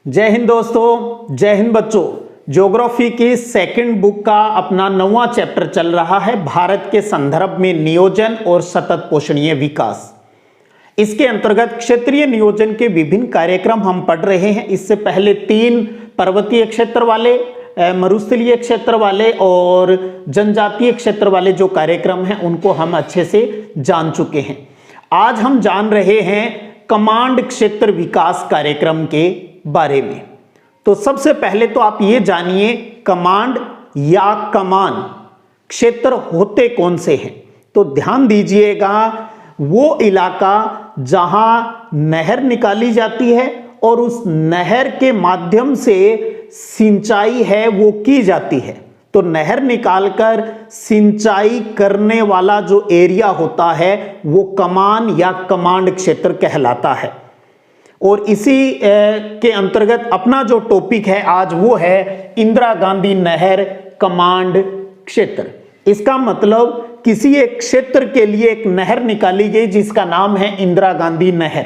जय हिंद दोस्तों, जय हिंद बच्चों। ज्योग्राफी की सेकंड बुक का अपना 9वां चैप्टर चल रहा है, भारत के संदर्भ में नियोजन और सतत पोषणीय विकास। इसके अंतर्गत क्षेत्रीय नियोजन के विभिन्न कार्यक्रम हम पढ़ रहे हैं। इससे पहले 3 पर्वतीय क्षेत्र वाले, मरुस्थलीय क्षेत्र वाले और जनजातीय क्षेत्र वाले जो कार्यक्रम हैं उनको हम अच्छे से जान चुके हैं। आज हम जान रहे हैं कमांड क्षेत्र विकास कार्यक्रम के बारे में। तो सबसे पहले तो आप ये जानिए कमांड या कमान क्षेत्र होते कौन से हैं। तो ध्यान दीजिएगा, वो इलाका जहां नहर निकाली जाती है और उस नहर के माध्यम से सिंचाई है वो की जाती है। तो नहर निकालकर सिंचाई करने वाला जो एरिया होता है वो कमान या कमांड क्षेत्र कहलाता है। और इसी के अंतर्गत अपना जो टॉपिक है आज वो है इंदिरा गांधी नहर कमांड क्षेत्र। इसका मतलब किसी एक क्षेत्र के लिए एक नहर निकाली गई जिसका नाम है इंदिरा गांधी नहर।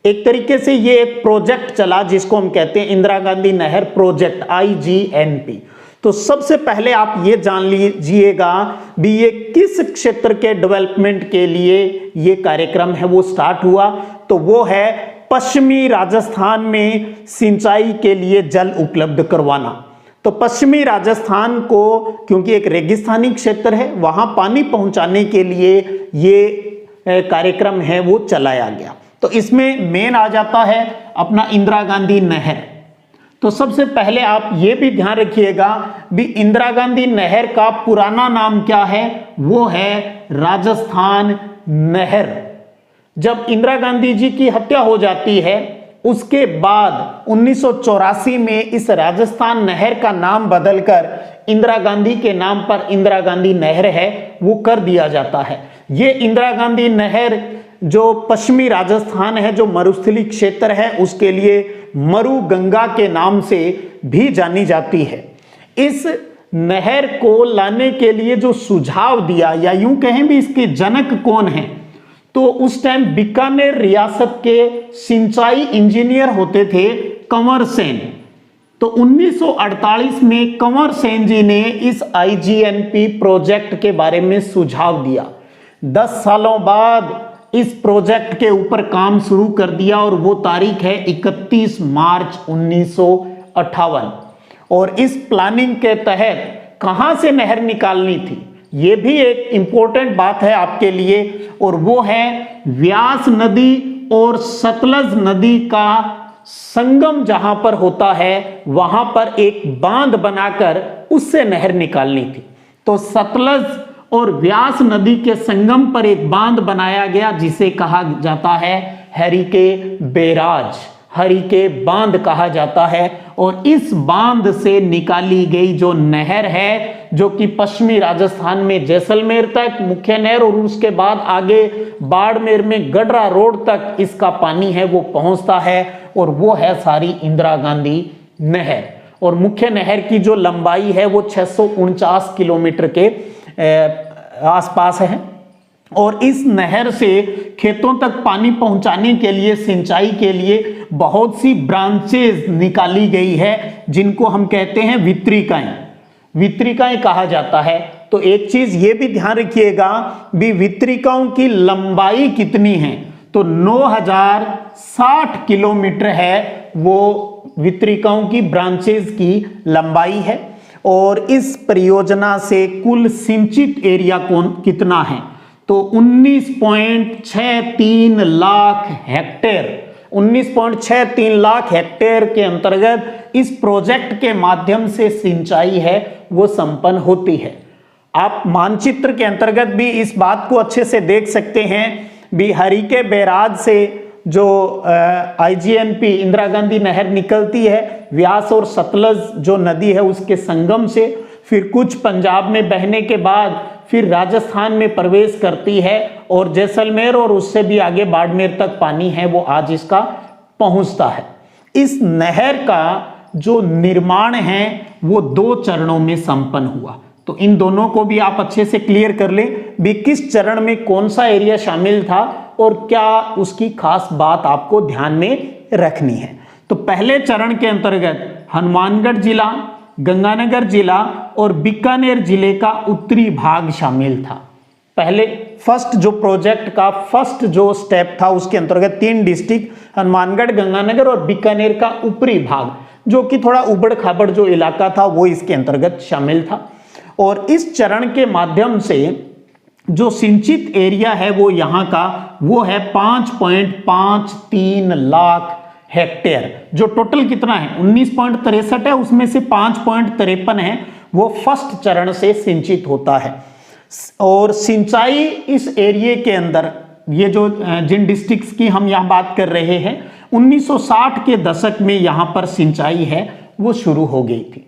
एक तरीके से ये एक प्रोजेक्ट चला जिसको हम कहते हैं इंदिरा गांधी नहर प्रोजेक्ट, IGNP। तो सबसे पहले आप ये जान लीजिएगा भी ये किस क्षेत्र के डेवलपमेंट के लिए ये कार्यक्रम है वो स्टार्ट हुआ। तो वो है पश्चिमी राजस्थान में सिंचाई के लिए जल उपलब्ध करवाना। तो पश्चिमी राजस्थान को क्योंकि एक रेगिस्तानी क्षेत्र है, वहां पानी पहुंचाने के लिए ये कार्यक्रम है वो चलाया गया। तो इसमें मेन आ जाता है अपना इंदिरा गांधी नहर। तो सबसे पहले आप ये भी ध्यान रखिएगा भी इंदिरा गांधी नहर का पुराना नाम क्या है, वो है राजस्थान नहर। जब इंदिरा गांधी जी की हत्या हो जाती है उसके बाद 1984 में इस राजस्थान नहर का नाम बदलकर इंदिरा गांधी के नाम पर इंदिरा गांधी नहर है वो कर दिया जाता है। ये इंदिरा गांधी नहर जो पश्चिमी राजस्थान है, जो मरुस्थलीय क्षेत्र है, उसके लिए मरु गंगा के नाम से भी जानी जाती है। इस नहर को लाने के लिए जो सुझाव दिया या यूं कहें भी इसके जनक कौन है, तो उस टाइम बीकानेर रियासत के सिंचाई इंजीनियर होते थे कंवर सेन। तो 1948 में कंवर सेन जी ने इस IGNP प्रोजेक्ट के बारे में सुझाव दिया। 10 सालों बाद इस प्रोजेक्ट के ऊपर काम शुरू कर दिया और वो तारीख है 31 मार्च 1958। और इस प्लानिंग के तहत कहां से नहर निकालनी थी ये भी एक इंपॉर्टेंट बात है आपके लिए, और वो है व्यास नदी और सतलज नदी का संगम जहां पर होता है वहां पर एक बांध बनाकर उससे नहर निकालनी थी। तो सतलज और व्यास नदी के संगम पर एक बांध बनाया गया जिसे कहा जाता है हरिके बैराज, हरिके बांध कहा जाता है। और इस बांध से निकाली गई जो नहर है जो कि पश्चिमी राजस्थान में जैसलमेर तक मुख्य नहर और उसके बाद आगे बाड़मेर में गडरा रोड तक इसका पानी है वो पहुंचता है, और वो है सारी इंदिरा गांधी नहर। और मुख्य नहर की जो लंबाई है वो 649 किलोमीटर के आसपास है। और इस नहर से खेतों तक पानी पहुंचाने के लिए, सिंचाई के लिए बहुत सी ब्रांचेज निकाली गई है जिनको हम कहते हैं वितरिकाएं, वितरिकाएं कहा जाता है। तो एक चीज ये भी ध्यान रखिएगा भी वितरिकाओं की लंबाई कितनी है, तो 9060 किलोमीटर है वो वितरिकाओं की ब्रांचेज की लंबाई है। और इस परियोजना से कुल सिंचित एरिया कितना है, तो 19.63 लाख हेक्टेयर, 19.63 लाख हेक्टेयर के अंतर्गत इस प्रोजेक्ट के माध्यम से सिंचाई है वो संपन्न होती है। आप मानचित्र के अंतर्गत भी इस बात को अच्छे से देख सकते हैं भी हरिके बैराज से जो IGNP इंदिरा गांधी नहर निकलती है व्यास और सतलज जो नदी है उसके संगम से, फिर कुछ पंजाब में बहने के बाद फिर राजस्थान में प्रवेश करती है और जैसलमेर और उससे भी आगे बाड़मेर तक पानी है वो आज इसका पहुंचता है। इस नहर का जो निर्माण है वो 2 चरणों में संपन्न हुआ। तो इन दोनों को भी आप अच्छे से क्लियर कर लें भी किस चरण में कौन सा एरिया शामिल था और क्या उसकी खास बात आपको ध्यान में रखनी है। तो पहले चरण के अंतर्गत हनुमानगढ़ जिला, गंगानगर जिला और बीकानेर जिले का उत्तरी भाग शामिल था। पहले फर्स्ट जो प्रोजेक्ट का फर्स्ट जो स्टेप था उसके अंतर्गत 3 डिस्ट्रिक्ट हनुमानगढ़, गंगानगर और बीकानेर का ऊपरी भाग, जो कि थोड़ा उबड़ खाबड़ जो इलाका था वो इसके अंतर्गत शामिल था। और इस चरण के माध्यम से जो सिंचित एरिया है वो यहाँ का वो है 5.53 लाख हेक्टेयर। जो टोटल कितना है 19.63 है, उसमें से 5.53 है वो फर्स्ट चरण से सिंचित होता है। और सिंचाई इस एरिया के अंदर ये जो जिन डिस्ट्रिक्ट्स की हम यहाँ बात कर रहे हैं 1960 के दशक में यहाँ पर सिंचाई है वो शुरू हो गई थी।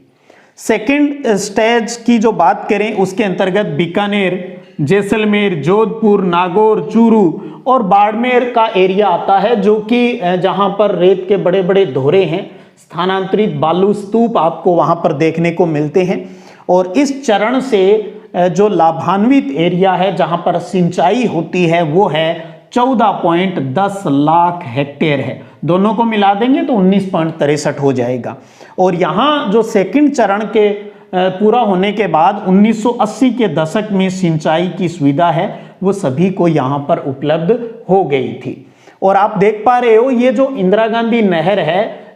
सेकेंड स्टेज की जो बात करें उसके अंतर्गत बीकानेर, जैसलमेर, जोधपुर, नागौर, चूरू और बाड़मेर का एरिया आता है, जो कि जहां पर रेत के बड़े बड़े धोरे हैं, स्थानांतरित बालू स्तूप आपको वहां पर देखने को मिलते हैं। और इस चरण से जो लाभान्वित एरिया है जहां पर सिंचाई होती है वो है 14.10 लाख हेक्टेयर है। दोनों को मिला देंगे तो 19.63 हो जाएगा। और यहाँ जो सेकंड चरण के पूरा होने के बाद 1980 के दशक में सिंचाई की सुविधा है वो सभी को यहाँ पर उपलब्ध हो गई थी। और आप देख पा रहे हो ये जो इंदिरा गांधी नहर है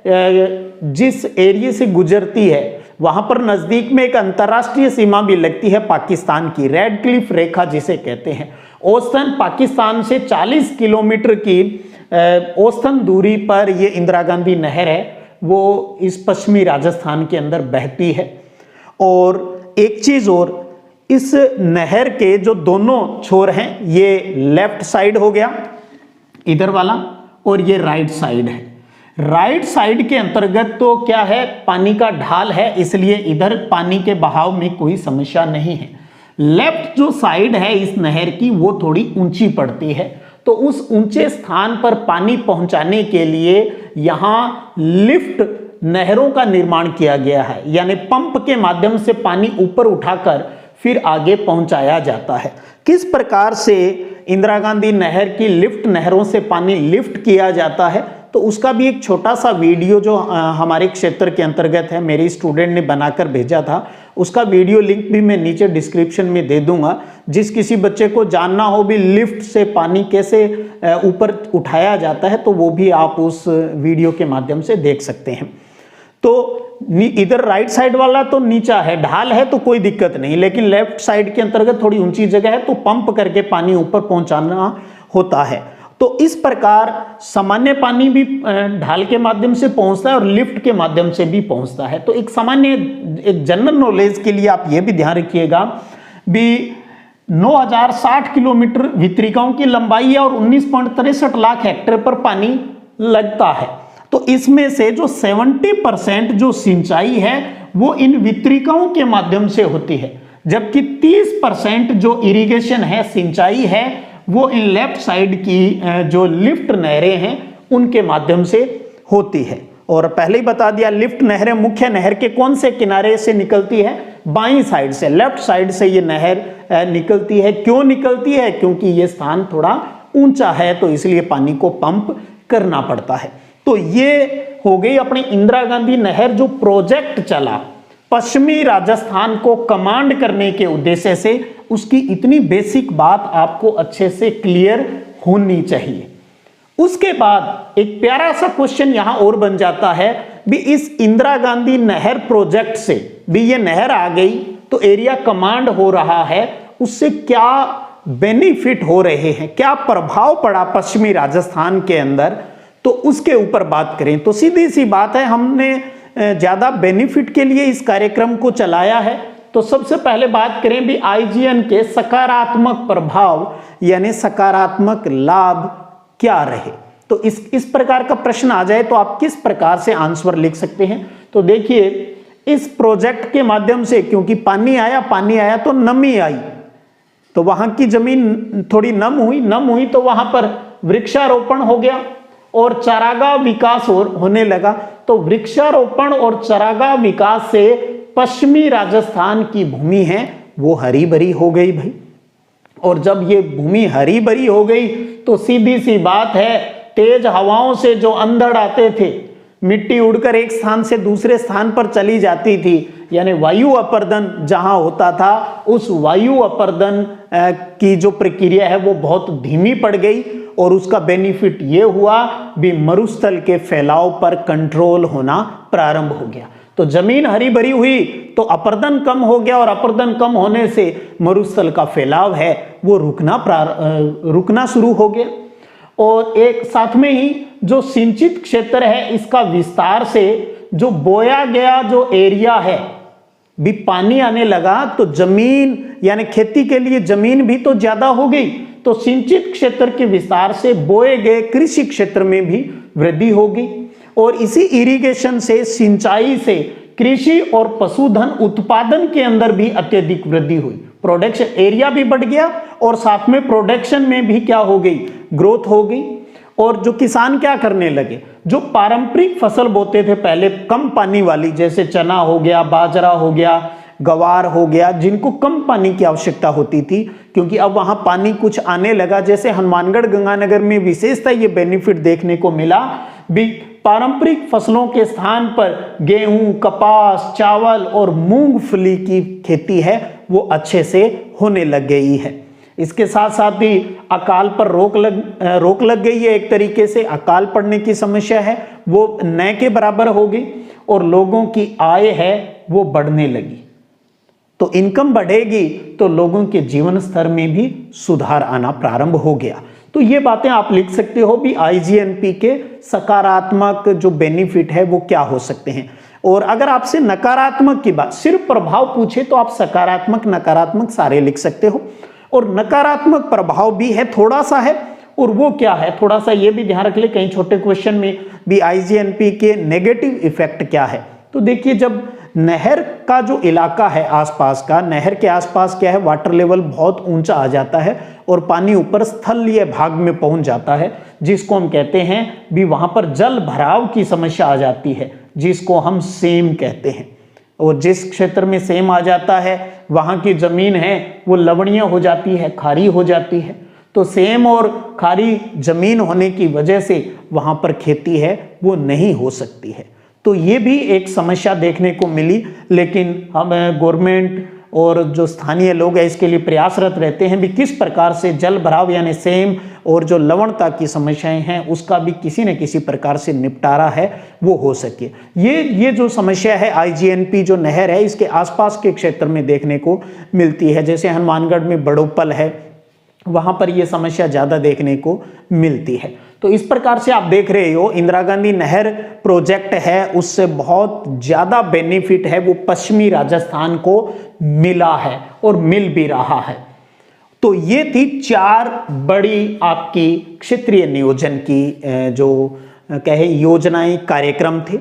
जिस एरिया से गुजरती है वहां पर नजदीक में एक अंतरराष्ट्रीय सीमा भी लगती है पाकिस्तान की, रेड क्लिफ रेखा जिसे कहते हैं। औसतन पाकिस्तान से 40 किलोमीटर की औसतन दूरी पर ये इंदिरा गांधी नहर है वो इस पश्चिमी राजस्थान के अंदर बहती है। और एक चीज और, इस नहर के जो दोनों छोर हैं ये लेफ्ट साइड हो गया इधर वाला और ये राइट साइड है। राइट साइड के अंतर्गत तो क्या है पानी का ढाल है, इसलिए इधर पानी के बहाव में कोई समस्या नहीं है। लेफ्ट जो साइड है इस नहर की वो थोड़ी ऊंची पड़ती है, तो उस ऊंचे स्थान पर पानी पहुंचाने के लिए यहां लिफ्ट नहरों का निर्माण किया गया है, यानी पंप के माध्यम से पानी ऊपर उठाकर फिर आगे पहुंचाया जाता है। किस प्रकार से इंदिरा गांधी नहर की लिफ्ट नहरों से पानी लिफ्ट किया जाता है तो उसका भी एक छोटा सा वीडियो जो हमारे क्षेत्र के अंतर्गत है मेरी स्टूडेंट ने बनाकर भेजा था, उसका वीडियो लिंक भी मैं नीचे डिस्क्रिप्शन में दे दूंगा। जिस किसी बच्चे को जानना हो भी लिफ्ट से पानी कैसे ऊपर उठाया जाता है तो वो भी आप उस वीडियो के माध्यम से देख सकते हैं। तो इधर राइट साइड वाला तो नीचा है, ढाल है तो कोई दिक्कत नहीं, लेकिन लेफ्ट साइड के अंतर्गत थोड़ी ऊंची जगह है तो पंप करके पानी ऊपर पहुंचाना होता है। तो इस प्रकार सामान्य पानी भी ढाल के माध्यम से पहुंचता है और लिफ्ट के माध्यम से भी पहुंचता है। तो एक सामान्य एक जनरल नॉलेज के लिए आप ये भी ध्यान रखिएगा भी 9060 किलोमीटर वितरिकाओं की लंबाई है और 19.63 लाख हेक्टेयर पर पानी लगता है। तो इसमें से जो 70% जो सिंचाई है वो इन वितरिकाओं के माध्यम से होती है, जबकि 30% जो इरिगेशन है सिंचाई है वो इन लेफ्ट साइड की जो लिफ्ट नहरें हैं उनके माध्यम से होती है। और पहले ही बता दिया लिफ्ट नहरें मुख्य नहर के कौन से किनारे से निकलती है, बाईं साइड से, लेफ्ट साइड से ये नहर निकलती है। क्यों निकलती है? क्योंकि ये स्थान थोड़ा ऊंचा है तो इसलिए पानी को पंप करना पड़ता है। तो ये हो गई अपनी इंदिरा गांधी नहर जो प्रोजेक्ट चला पश्चिमी राजस्थान को कमांड करने के उद्देश्य से, उसकी इतनी बेसिक बात आपको अच्छे से क्लियर होनी चाहिए। उसके बाद एक प्यारा सा क्वेश्चन यहां और बन जाता है भी इस इंदिरा गांधी नहर प्रोजेक्ट से भी ये नहर आ गई तो एरिया कमांड हो रहा है, उससे क्या बेनिफिट हो रहे हैं, क्या प्रभाव पड़ा पश्चिमी राजस्थान के अंदर, तो उसके ऊपर बात करें। तो सीधी सी बात है, हमने ज्यादा बेनिफिट के लिए इस कार्यक्रम को चलाया है। तो सबसे पहले बात करें भी आईजीएन के सकारात्मक प्रभाव यानी सकारात्मक लाभ क्या रहे। तो इस प्रकार का प्रश्न आ जाए तो आप किस प्रकार से आंसर लिख सकते हैं। तो देखिए इस प्रोजेक्ट के माध्यम से क्योंकि पानी आया तो नमी आई, तो वहां की जमीन थोड़ी नम हुई तो वहां पर वृक्षारोपण हो गया और चारागाह विकास होने लगा। तो वृक्षारोपण और चारागाह विकास से पश्चिमी राजस्थान की भूमि है वो हरी भरी हो गई भाई। और जब ये भूमि हरी भरी हो गई तो सीधी सी बात है तेज हवाओं से जो अंधड़ आते थे, मिट्टी उड़कर एक स्थान से दूसरे स्थान पर चली जाती थी, यानी वायु अपर्दन जहां होता था उस वायु अपर्दन की जो प्रक्रिया है वो बहुत धीमी पड़ गई और उसका बेनिफिट ये हुआ भी मरुस्थल के फैलाव पर कंट्रोल होना प्रारंभ हो गया। तो जमीन हरी भरी हुई तो अपर्दन कम हो गया और अपर्दन कम होने से मरुस्थल का फैलाव है वो रुकना शुरू हो गया। और एक साथ में ही जो सिंचित क्षेत्र है इसका विस्तार से जो बोया गया जो एरिया है भी पानी आने लगा, तो जमीन यानी खेती के लिए जमीन भी तो ज्यादा हो गई, तो सिंचित क्षेत्र के विस्तार से बोए गए कृषि क्षेत्र में भी वृद्धि होगी और इसी इरिगेशन से सिंचाई से कृषि और पशुधन उत्पादन के अंदर भी अत्यधिक वृद्धि हुई। प्रोडक्शन एरिया भी बढ़ गया और साथ में प्रोडक्शन में भी क्या हो गई, ग्रोथ हो गई। और जो किसान क्या करने लगे, जो पारंपरिक फसल बोते थे पहले कम पानी वाली, जैसे चना हो गया, बाजरा हो गया, गवार हो गया, जिनको कम पानी की आवश्यकता होती थी, क्योंकि अब वहां पानी कुछ आने लगा। जैसे हनुमानगढ़ गंगानगर में विशेषता ये बेनिफिट देखने को मिला भी, पारंपरिक फसलों के स्थान पर गेहूं, कपास, चावल और मूंगफली की खेती है वो अच्छे से होने लग गई है। इसके साथ साथ ही अकाल पर रोक लग गई है। एक तरीके से अकाल पड़ने की समस्या है वो न के बराबर हो गई और लोगों की आय है वो बढ़ने लगी। तो इनकम बढ़ेगी तो लोगों के जीवन स्तर में भी सुधार आना प्रारंभ हो गया। तो ये बातें आप लिख सकते हो भी आईजीएनपी के सकारात्मक जो बेनिफिट है वो क्या हो सकते हैं। और अगर आपसे नकारात्मक की बात, सिर्फ प्रभाव पूछे तो आप सकारात्मक नकारात्मक सारे लिख सकते हो। और नकारात्मक प्रभाव भी है, थोड़ा सा है, और वो क्या है थोड़ा सा ये भी ध्यान रख ले, कहीं छोटे क्वेश्चन में भी आईजीएनपी के नेगेटिव इफेक्ट क्या है। तो देखिए, जब नहर का जो इलाका है आसपास का, नहर के आसपास क्या है, वाटर लेवल बहुत ऊंचा आ जाता है और पानी ऊपर स्थलीय भाग में पहुंच जाता है, जिसको हम कहते हैं भी वहां पर जल भराव की समस्या आ जाती है, जिसको हम सेम कहते हैं। और जिस क्षेत्र में सेम आ जाता है वहां की जमीन है वो लवणीय हो जाती है, खारी हो जाती है। तो सेम और खारी जमीन होने की वजह से वहां पर खेती है वो नहीं हो सकती है। तो ये भी एक समस्या देखने को मिली, लेकिन हम गवर्नमेंट और जो स्थानीय लोग हैं इसके लिए प्रयासरत रहते हैं भी किस प्रकार से जल भराव यानी सेम और जो लवणता की समस्याएं हैं उसका भी किसी न किसी प्रकार से निपटारा है वो हो सके। ये जो समस्या है आईजीएनपी जो नहर है इसके आसपास के क्षेत्र में देखने को मिलती है। जैसे हनुमानगढ़ में बड़ोपल है, वहां पर यह समस्या ज्यादा देखने को मिलती है। तो इस प्रकार से आप देख रहे हो इंदिरा गांधी नहर प्रोजेक्ट है उससे बहुत ज्यादा बेनिफिट है वो पश्चिमी राजस्थान को मिला है और मिल भी रहा है। तो ये थी 4 बड़ी आपकी क्षेत्रीय नियोजन की जो कहे योजनाएं कार्यक्रम थे।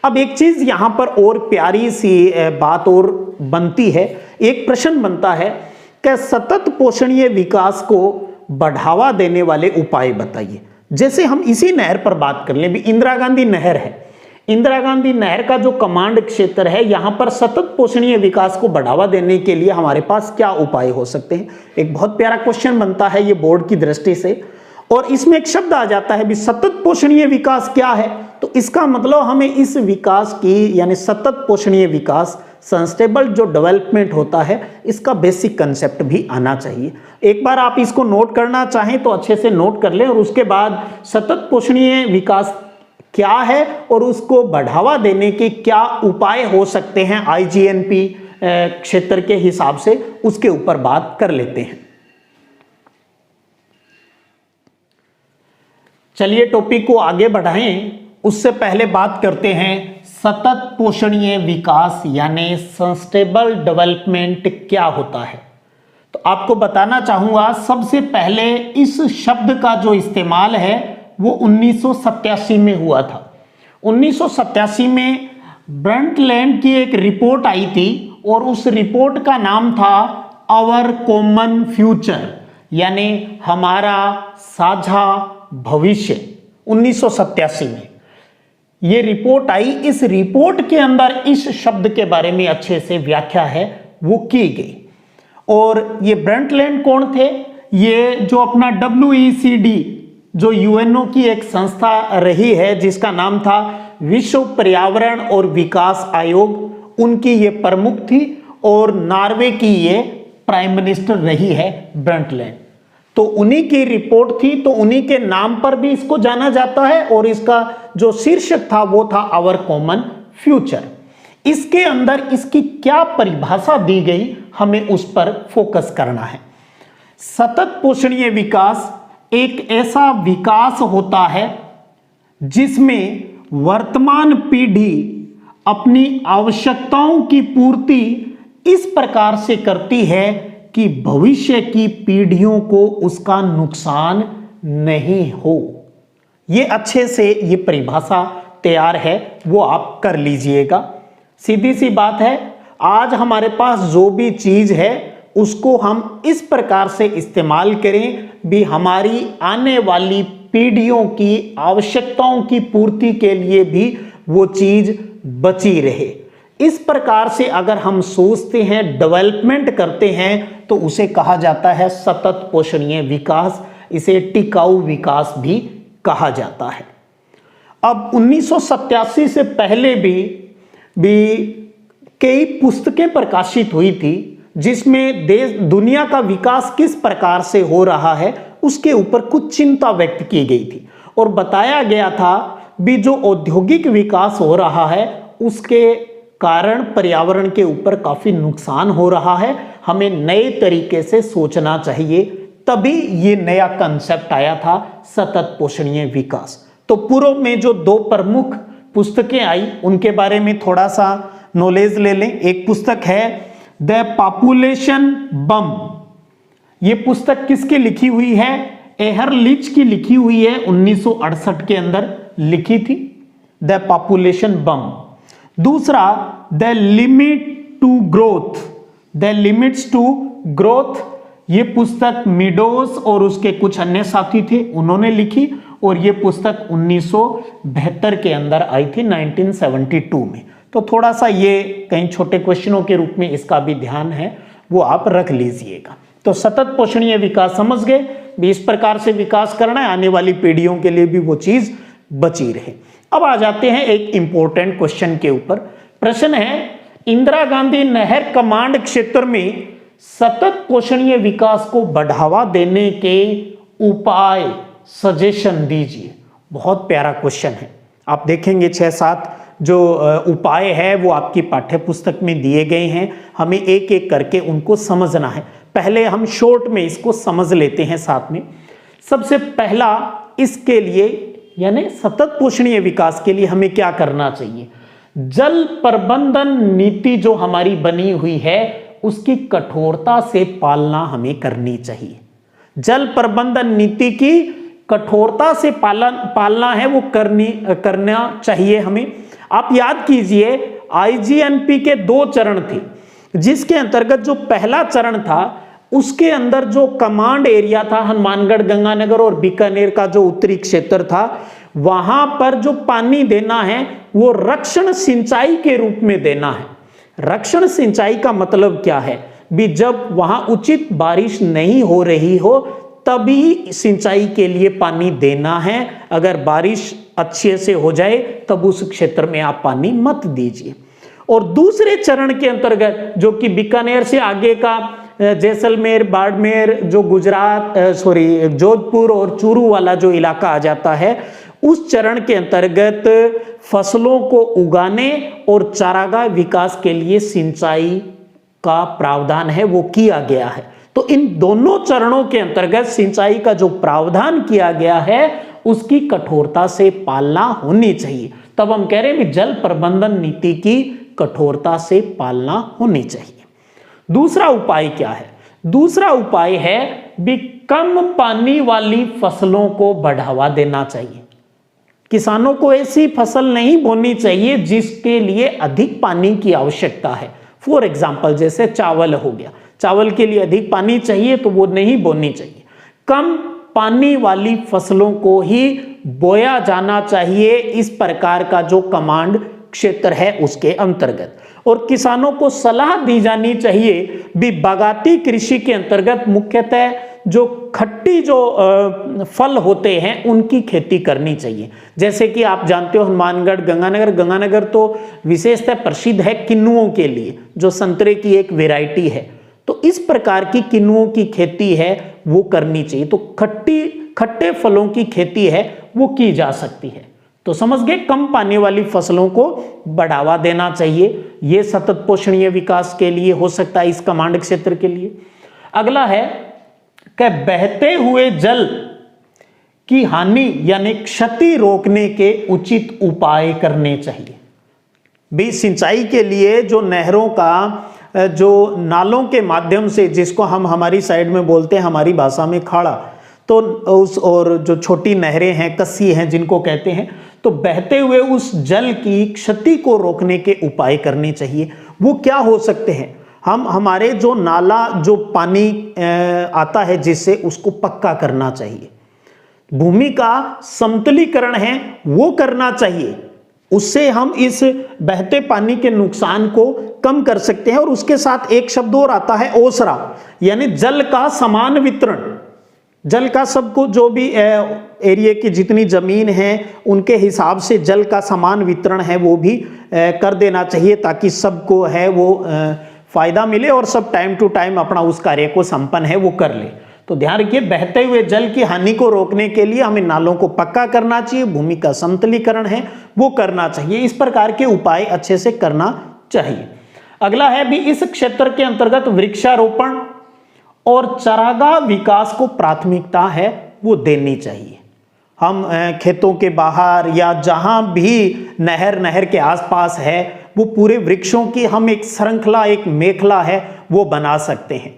अब एक चीज यहां पर और प्यारी सी बात और बनती है, एक प्रश्न बनता है कि सतत पोषणीय विकास को बढ़ावा देने वाले उपाय बताइए। जैसे हम इसी नहर पर बात कर लें भी, इंदिरा गांधी नहर है, इंदिरा गांधी नहर का जो कमांड क्षेत्र है यहां पर सतत पोषणीय विकास को बढ़ावा देने के लिए हमारे पास क्या उपाय हो सकते हैं। एक बहुत प्यारा क्वेश्चन बनता है ये बोर्ड की दृष्टि से, और इसमें एक शब्द आ जाता है भी सतत पोषणीय विकास क्या है। तो इसका मतलब हमें इस विकास की यानी सतत पोषणीय विकास सस्टेनेबल जो डेवलपमेंट होता है इसका बेसिक कंसेप्ट भी आना चाहिए। एक बार आप इसको नोट करना चाहें तो अच्छे से नोट कर लें और उसके बाद सतत पोषणीय विकास क्या है और उसको बढ़ावा देने के क्या उपाय हो सकते हैं आईजीएनपी क्षेत्र के हिसाब से, उसके ऊपर बात कर लेते हैं। चलिए टॉपिक को आगे बढ़ाएं, उससे पहले बात करते हैं सतत पोषणीय विकास यानी सस्टेनेबल डेवलपमेंट क्या होता है। तो आपको बताना चाहूंगा सबसे पहले इस शब्द का जो इस्तेमाल है वो 1987 में हुआ था। 1987 में ब्रंटलैंड की एक रिपोर्ट आई थी और उस रिपोर्ट का नाम था आवर कॉमन फ्यूचर यानी हमारा साझा भविष्य। 1987 में ये रिपोर्ट आई। इस रिपोर्ट के अंदर इस शब्द के बारे में अच्छे से व्याख्या है वो की गई। और ये ब्रंटलैंड कौन थे? ये जो अपना WECD जो यूएनओ की एक संस्था रही है जिसका नाम था विश्व पर्यावरण और विकास आयोग, उनकी ये प्रमुख थी और नॉर्वे की ये प्राइम मिनिस्टर रही है ब्रंटलैंड। तो उन्हीं की रिपोर्ट थी, तो उन्हीं के नाम पर भी इसको जाना जाता है और इसका जो शीर्षक था वो था आवर कॉमन फ्यूचर। इसके अंदर इसकी क्या परिभाषा दी गई, हमें उस पर फोकस करना है। सतत पोषणीय विकास एक ऐसा विकास होता है जिसमें वर्तमान पीढ़ी अपनी आवश्यकताओं की पूर्ति इस प्रकार से करती है कि भविष्य की पीढ़ियों को उसका नुकसान नहीं हो। ये अच्छे से ये परिभाषा तैयार है, वो आप कर लीजिएगा। सीधी सी बात है, आज हमारे पास जो भी चीज है उसको हम इस प्रकार से इस्तेमाल करें भी हमारी आने वाली पीढ़ियों की आवश्यकताओं की पूर्ति के लिए भी वो चीज बची रहे। इस प्रकार से अगर हम सोचते हैं, डेवलपमेंट करते हैं, तो उसे कहा जाता है सतत पोषणीय विकास। इसे टिकाऊ विकास भी कहा जाता है। अब 1987 से पहले भी कई पुस्तकें प्रकाशित हुई थी जिसमें दुनिया का विकास किस प्रकार से हो रहा है उसके ऊपर कुछ चिंता व्यक्त की गई थी और बताया गया था भी जो औद्योगिक विकास हो रहा है उसके कारण पर्यावरण के ऊपर काफी नुकसान हो रहा है, हमें नए तरीके से सोचना चाहिए। तभी ये नया कंसेप्ट आया था सतत पोषणीय विकास। तो पूर्व में जो दो प्रमुख पुस्तकें आई उनके बारे में थोड़ा सा नॉलेज ले लें। एक पुस्तक है द पॉपुलेशन बम। ये पुस्तक किसकी लिखी हुई है? एहरलिच की लिखी हुई है, 1968 के अंदर लिखी थी, द पॉपुलेशन बम। दूसरा the limit to growth, the limits to growth. ये पुस्तक मीडोस और उसके कुछ अन्य साथी थे, उन्होंने लिखी और ये पुस्तक 1972 के अंदर आई थी, 1972 में। तो थोड़ा सा ये कई छोटे क्वेश्चनों के रूप में इसका भी ध्यान है, वो आप रख लीजिएगा। तो सतत पोषणीय विकास समझ गए भी इस प्रकार से विकास करना है, आने वाली पीढ़ियों के लिए भी वो चीज बची रहे। अब आ जाते हैं एक इंपॉर्टेंट क्वेश्चन के ऊपर। प्रश्न है, इंदिरा गांधी नहर कमांड क्षेत्र में सतत पोषणीय विकास को बढ़ावा देने के उपाय सजेशन दीजिए। बहुत प्यारा क्वेश्चन है। आप देखेंगे 6-7 जो उपाय है वो आपकी पाठ्य पुस्तक में दिए गए हैं, हमें एक एक करके उनको समझना है। पहले हम शॉर्ट में इसको समझ लेते हैं साथ में। सबसे पहला, इसके लिए यानी सतत पोषणीय विकास के लिए हमें क्या करना चाहिए? जल प्रबंधन नीति जो हमारी बनी हुई है उसकी कठोरता से पालना हमें करनी चाहिए। जल प्रबंधन नीति की कठोरता से पालना है वो करना चाहिए हमें। आप याद कीजिए आईजीएनपी के 2 चरण थे, जिसके अंतर्गत जो पहला चरण था उसके अंदर जो कमांड एरिया था हनुमानगढ़, गंगानगर और बीकानेर का जो उत्तरी क्षेत्र था, वहां पर जो पानी देना है वो रक्षण सिंचाई के रूप में देना है। रक्षण सिंचाई का मतलब क्या है भी जब वहां उचित बारिश नहीं हो रही हो तभी सिंचाई के लिए पानी देना है। अगर बारिश अच्छे से हो जाए तब उस क्षेत्र में आप पानी मत दीजिए। और दूसरे चरण के अंतर्गत जो कि बीकानेर से आगे का जैसलमेर, बाड़मेर, जो गुजरात जोधपुर और चूरू वाला जो इलाका आ जाता है, उस चरण के अंतर्गत फसलों को उगाने और चारागाह विकास के लिए सिंचाई का प्रावधान है वो किया गया है। तो इन दोनों चरणों के अंतर्गत सिंचाई का जो प्रावधान किया गया है उसकी कठोरता से पालना होनी चाहिए। तब हम कह रहे हैं कि जल प्रबंधन नीति की कठोरता से पालना होनी चाहिए। दूसरा उपाय क्या है? दूसरा उपाय है भी कम पानी वाली फसलों को बढ़ावा देना चाहिए। किसानों को ऐसी फसल नहीं बोनी चाहिए जिसके लिए अधिक पानी की आवश्यकता है। फॉर एग्जाम्पल जैसे चावल हो गया, चावल के लिए अधिक पानी चाहिए तो वो नहीं बोनी चाहिए। कम पानी वाली फसलों को ही बोया जाना चाहिए। इस प्रकार का जो कमांड क्षेत्र है उसके अंतर्गत। और किसानों को सलाह दी जानी चाहिए भी बागाती कृषि के अंतर्गत मुख्यतः जो खट्टी जो फल होते हैं उनकी खेती करनी चाहिए। जैसे कि आप जानते हो हनुमानगढ़, गंगानगर तो विशेषतः प्रसिद्ध है किन्नुओं के लिए, जो संतरे की एक वैरायटी है। तो इस प्रकार की किन्नुओं की खेती है वो करनी चाहिए। तो खट्टे फलों की खेती है वो की जा सकती है। तो समझ गए, कम पानी वाली फसलों को बढ़ावा देना चाहिए। ये सतत पोषणीय विकास के लिए हो सकता है, इस कमांड क्षेत्र के लिए। अगला है कि बहते हुए जल की हानि यानी क्षति रोकने के उचित उपाय करने चाहिए। भी सिंचाई के लिए जो नहरों का जो नालों के माध्यम से, जिसको हम हमारी साइड में बोलते हैं हमारी भाषा में खाड़ा, तो उस और जो छोटी नहरें हैं, कस्सी हैं जिनको कहते हैं, तो बहते हुए उस जल की क्षति को रोकने के उपाय करने चाहिए। वो क्या हो सकते हैं? हम हमारे जो नाला जो पानी आता है जिससे उसको पक्का करना चाहिए। भूमि का समतलीकरण है वो करना चाहिए। उससे हम इस बहते पानी के नुकसान को कम कर सकते हैं। और उसके साथ एक शब्द और आता है ओसरा, यानी जल का समान वितरण। जल का सबको जो भी एरिया की जितनी जमीन है उनके हिसाब से जल का समान वितरण है वो भी कर देना चाहिए, ताकि सबको है वो फायदा मिले और सब टाइम टू टाइम अपना उस कार्य को संपन्न है वो कर ले। तो ध्यान रखिए, बहते हुए जल की हानि को रोकने के लिए हमें नालों को पक्का करना चाहिए, भूमि का समतलीकरण है वो करना चाहिए। इस प्रकार के उपाय अच्छे से करना चाहिए। अगला है भी इस क्षेत्र के अंतर्गत वृक्षारोपण और चारागाह विकास को प्राथमिकता है वो देनी चाहिए। हम खेतों के बाहर या जहां भी नहर के आसपास है वो पूरे वृक्षों की हम एक श्रृंखला, एक मेखला है वो बना सकते हैं।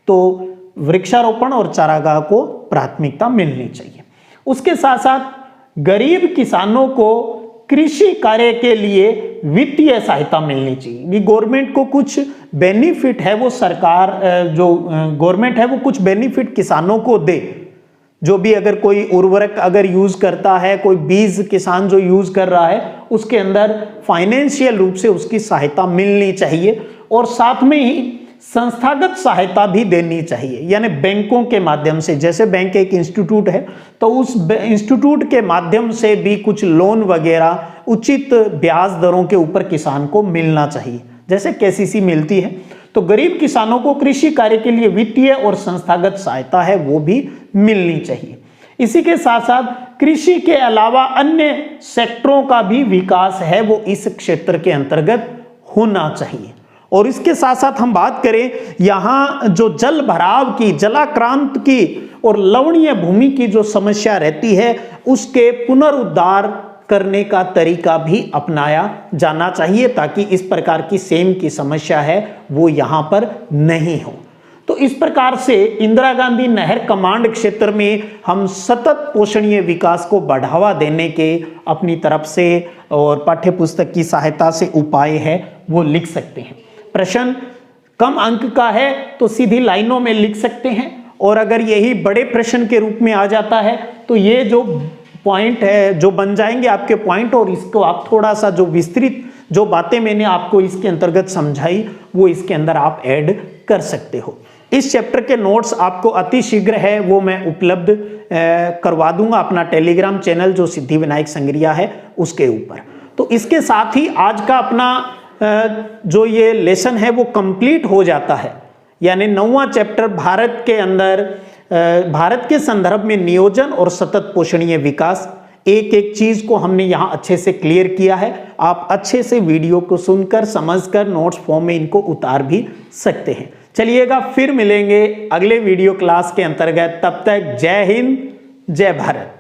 तो वृक्षारोपण और चारागाह को प्राथमिकता मिलनी चाहिए। उसके साथ साथ गरीब किसानों को कृषि कार्य के लिए वित्तीय सहायता मिलनी चाहिए। गवर्नमेंट को कुछ बेनिफिट है वो सरकार जो गवर्नमेंट है वो कुछ बेनिफिट किसानों को दे। जो भी अगर कोई उर्वरक अगर यूज करता है, कोई बीज किसान जो यूज कर रहा है, उसके अंदर फाइनेंशियल रूप से उसकी सहायता मिलनी चाहिए। और साथ में ही संस्थागत सहायता भी देनी चाहिए, यानी बैंकों के माध्यम से। जैसे बैंक एक इंस्टीट्यूट है तो उस इंस्टीट्यूट के माध्यम से भी कुछ लोन वगैरह उचित ब्याज दरों के ऊपर किसान को मिलना चाहिए, जैसे केसीसी मिलती है। तो गरीब किसानों को कृषि कार्य के लिए वित्तीय और संस्थागत सहायता है वो भी मिलनी चाहिए। इसी के साथ साथ कृषि के अलावा अन्य सेक्टरों का भी विकास है वो इस क्षेत्र के अंतर्गत होना चाहिए। और इसके साथ साथ हम बात करें यहाँ जो जल भराव की, जलाक्रांत की और लवणीय भूमि की जो समस्या रहती है उसके पुनरुद्धार करने का तरीका भी अपनाया जाना चाहिए, ताकि इस प्रकार की सेम की समस्या है वो यहाँ पर नहीं हो। तो इस प्रकार से इंदिरा गांधी नहर कमांड क्षेत्र में हम सतत पोषणीय विकास को बढ़ावा देने के अपनी तरफ से और पाठ्य पुस्तक की सहायता से उपाय है वो लिख सकते हैं। प्रश्न कम अंक का है तो सीधी लाइनों में लिख सकते हैं, और अगर यही बड़े प्रश्न के रूप में आ जाता है तो ये जो पॉइंट है जो बन जाएंगे आपके पॉइंट, और इसको आप थोड़ा सा जो विस्तृत जो बातें मैंने आपको इसके अंतर्गत समझाई वो इसके अंदर आप ऐड कर सकते हो। इस चैप्टर के नोट्स आपको अति शीघ्र है वो मैं उपलब्ध करवा दूंगा अपना टेलीग्राम चैनल जो सिद्धि विनायक संग्रिया है उसके ऊपर। तो इसके साथ ही आज का अपना जो ये लेसन है वो कंप्लीट हो जाता है, यानी 9वां चैप्टर भारत के अंदर भारत के संदर्भ में नियोजन और सतत पोषणीय विकास, एक एक चीज को हमने यहाँ अच्छे से क्लियर किया है। आप अच्छे से वीडियो को सुनकर समझकर नोट्स फॉर्म में इनको उतार भी सकते हैं। चलिएगा फिर मिलेंगे अगले वीडियो क्लास के अंतर्गत, तब तक जय हिंद जय भारत।